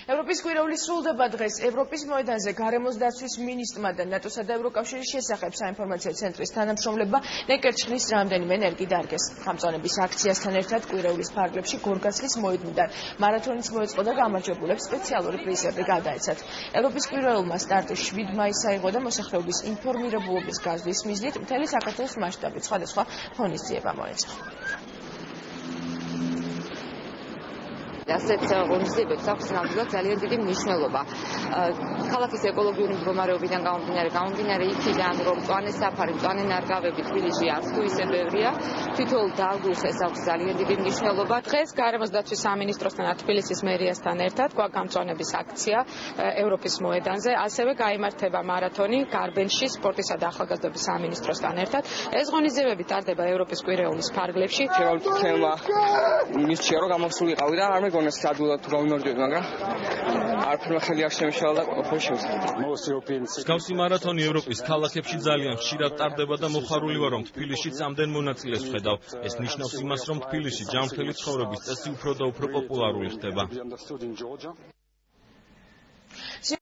ევროპის კვირაული სრულდება დღეს ევროპის მოედანზე გარემოს დაცვის მინისტრმა და ნატოსა და ევროკავშირის შესახებ საინფორმაციო ცენტრის თანამშრომლებმა ნეკერჩხლის რამდენიმე ენერგი დარგეს. Გამწვანების აქციასთან ერთად კვირაულის ფარგლებში გორგასლის მოედნიდან მარათონიც მოეწყო და გამარჯვებულებს სპეციალური პრიზები გადაეცათ. ევროპის კვირაულმა სტარტი 7 მაისს აიღო და მოსახლეობის ინფორმირებულობის გაზრდის მიზნით მთელი საქართველოს მასშტაბით სხვადასხვა ღონისძიება მოეწყო. ასეთ ღონისძიებებს აქვს ნამდვილად ძალიან დიდი მნიშვნელობა. Ქალაქის ეკოლოგიური მდგომარეობიდან გამომდინარე იქიდან, რომ მწვანე საფარი, მწვანე ნარგავები თბილისში არც თუ ისე ბევრია, თითოეულ დაღუს ეს აქვს ძალიან დიდი მნიშვნელობა. დღეს გარემოს დაცვის სამინისტროსთან და თბილისის მერიასთან ერთად გვაგამწვანების აქცია ევროპის მოედანზე, ასევე გაიმართება მარათონი გარბენში სპორტისა და ახალგაზრდობის სამინისტროსთან ერთად. ეს ღონისძიებები ტარდება ევროპის კვირაულის ფარგლებში. თემა იმისია რომ გამოსულიყავი და არ მეგონეს ადვილად თუ გამიმარჯვებდი, მაგრამ არაფერმა ხელი არ შემიშალა და ყველაფერი შევსწავლე. მსგავსი მარათონი ევროპის ქალაქებში ძალიან ხშირად ტარდება და მოხარული ვარ, რომ თბილისშიც ამდენ მონაწილეს ვხედავ. ეს ნიშნავს იმას, რომ თბილისში ჯანმრთელი ცხოვრების წესი უფრო და უფრო პოპულარული ხდება.